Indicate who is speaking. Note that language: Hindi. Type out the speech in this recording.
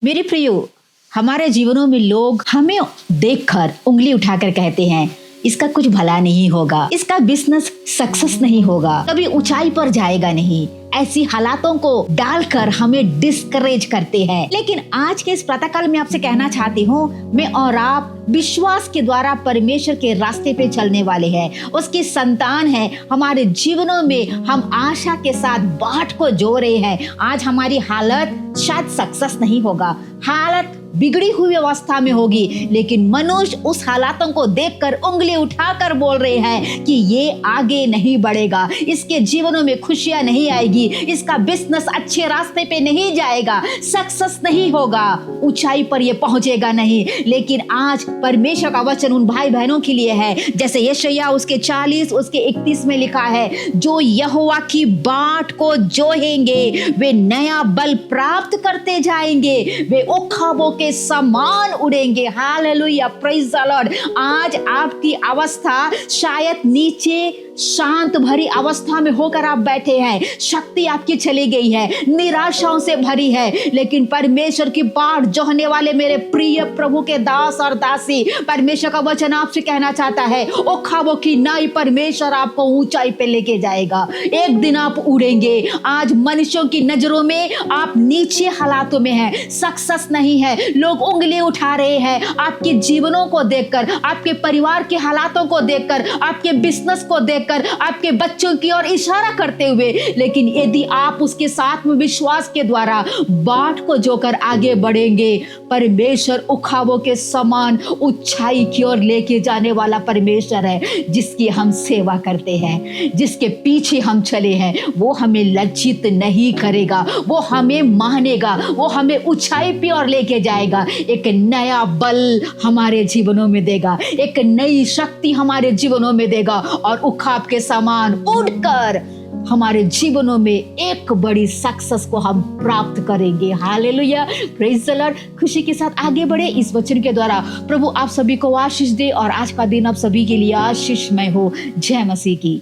Speaker 1: मेरे प्रियो, हमारे जीवनों में लोग हमें देखकर उंगली उठाकर कहते हैं इसका कुछ भला नहीं होगा, इसका बिजनेस सक्सेस नहीं होगा, कभी ऊंचाई पर जाएगा नहीं। ऐसी हालातों को डालकर हमें डिस्करेज करते हैं। लेकिन आज के इस प्रातःकाल में आपसे कहना चाहती हूँ, मैं और आप विश्वास के द्वारा परमेश्वर के रास्ते पे चलने वाले हैं, उसकी संतान है। हमारे जीवनों में हम आशा के साथ बाट को जो रहे हैं। आज हमारी हालत शायद सक्सेस नहीं होगा, हालत बिगड़ी हुई अवस्था में होगी, लेकिन मनुष्य उस हालातों को देखकर उंगली उठाकर बोल रहे हैं कि ये आगे नहीं बढ़ेगा, इसके जीवनों में खुशियां नहीं आएगी, इसका बिजनेस अच्छे रास्ते पे नहीं जाएगा, सक्सेस नहीं होगा, ऊंचाई पर ये पहुंचेगा नहीं। लेकिन आज परमेश्वर का वचन उन भाई बहनों के लिए है, जैसे यशायाह उसके 40 उसके 31 में लिखा है, जो यहोवा की बाट को जोहेंगे वे नया बल प्राप्त करते जाएंगे, वे उखाबों के समान उड़ेंगे। Hallelujah, praise the Lord. आज आपकी अवस्था शायद नीचे शांत भरी अवस्था में होकर आप बैठे हैं, शक्ति आपकी चली गई है, निराशाओं से भरी है, लेकिन परमेश्वर की बाट जोहने वाले मेरे प्रिय प्रभु के दास और दासी, परमेश्वर का वचन आपसे कहना चाहता है, ओ खाबों की नाई परमेश्वर आपको ऊंचाई पे लेके जाएगा। एक दिन आप उड़ेंगे। आज मनुष्यों की नजरों में आप नीचे हालातों में हैं, सक्सेस नहीं है, लोग उंगली उठा रहे हैं आपके जीवनों को देखकर, आपके परिवार के हालातों को देखकर, आपके बिजनेस को देखकर, आपके बच्चों की ओर इशारा करते हुए। लेकिन यदि आप उसके साथ में विश्वास के द्वारा बाट को जोकर आगे बढ़ेंगे, परमेश्वर उखाबों के समान ऊंचाई की ओर लेके जाने वाला परमेश्वर है, जिसकी हम सेवा करते हैं, जिसके पीछे हम चले हैं। वो हमें लज्जित नहीं करेगा, वो हमें मानेगा, वो हमें ऊंचाई पे और लेके जाएगा। एक नया बल हमारे जीवनों में देगा, एक नई शक्ति हमारे जीवनों में देगा, और उखाब के समान उड़कर हमारे जीवनों में एक बड़ी सक्सेस को हम प्राप्त करेंगे। Hallelujah, praise the Lord. खुशी के साथ आगे बढ़े इस वचन के द्वारा। प्रभु आप सभी को आशीष दे और आज का दिन आप सभी के लिए आशीषमय हो। जय मसीह की।